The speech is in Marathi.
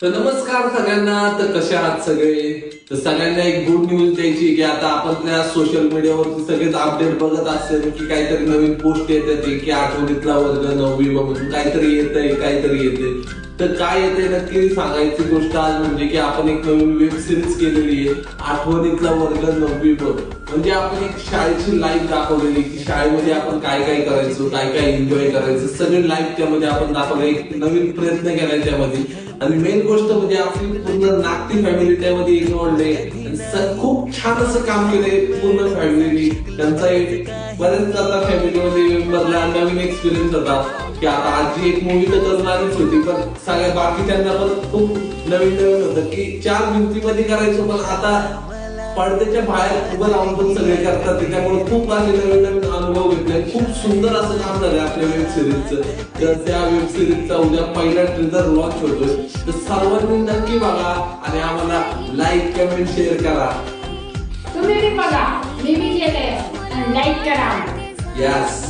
तर नमस्कार सगळ्यांना. तर कशा आहात सगळे? तर सगळ्यांना एक गुड न्यूज द्यायची की आता आपण त्या सोशल मीडियावरती सगळेच अपडेट बघत असेल की काहीतरी नवीन पोस्ट येतात की आठवणीतला वर्ग 9वी मधून काहीतरी येते. तर काय येते नक्की सांगायची गोष्ट आज म्हणजे की आपण एक नवीन वेब सिरीज केलेली आहे आठवणीतला वर्ग 9वी म्हणजे आपण एक शाळेची लाईफ दाखवलेली की शाळेमध्ये आपण काय काय करायचो, काय काय एन्जॉय करायचं, सगळी लाईफ त्यामध्ये आपण दाखवलं. एक नवीन प्रयत्न केलाय त्यामध्ये. आणि मेन गोष्ट म्हणजे आपली पूर्ण नागती फॅमिली त्यामध्ये इन्व्हॉल्ड आहे. खूप छान असं काम केलंय पूर्ण फॅमिली. त्यांचा एक बरेच आता फॅमिलीमध्ये मेंबरला नवीन एक्सपिरियन्स होता की आता आजी एक मूवी तर करणारच होती, पण सगळ्या बाकीच्यांना पण खूप नवीन होतं की 4 भिंतीमध्ये करायचो, पण आता पडद्याच्या बाहेर उभं राहून पण सगळे करतात. त्यामुळे खूप असे नवीन नवीन अनुभव घेतले. खूप सुंदर असं काम झालंय आपल्या वेब सिरीजचं. तर त्या वेब सिरीजचा उद्या पहिला ट्रेलर लॉन्च होतोय. तर सर्वांनी नक्की बघा आणि आम्हाला लाईक कमेंट शेअर करा. तुम्ही बघा, मी केलंय, लाईक करा. यस.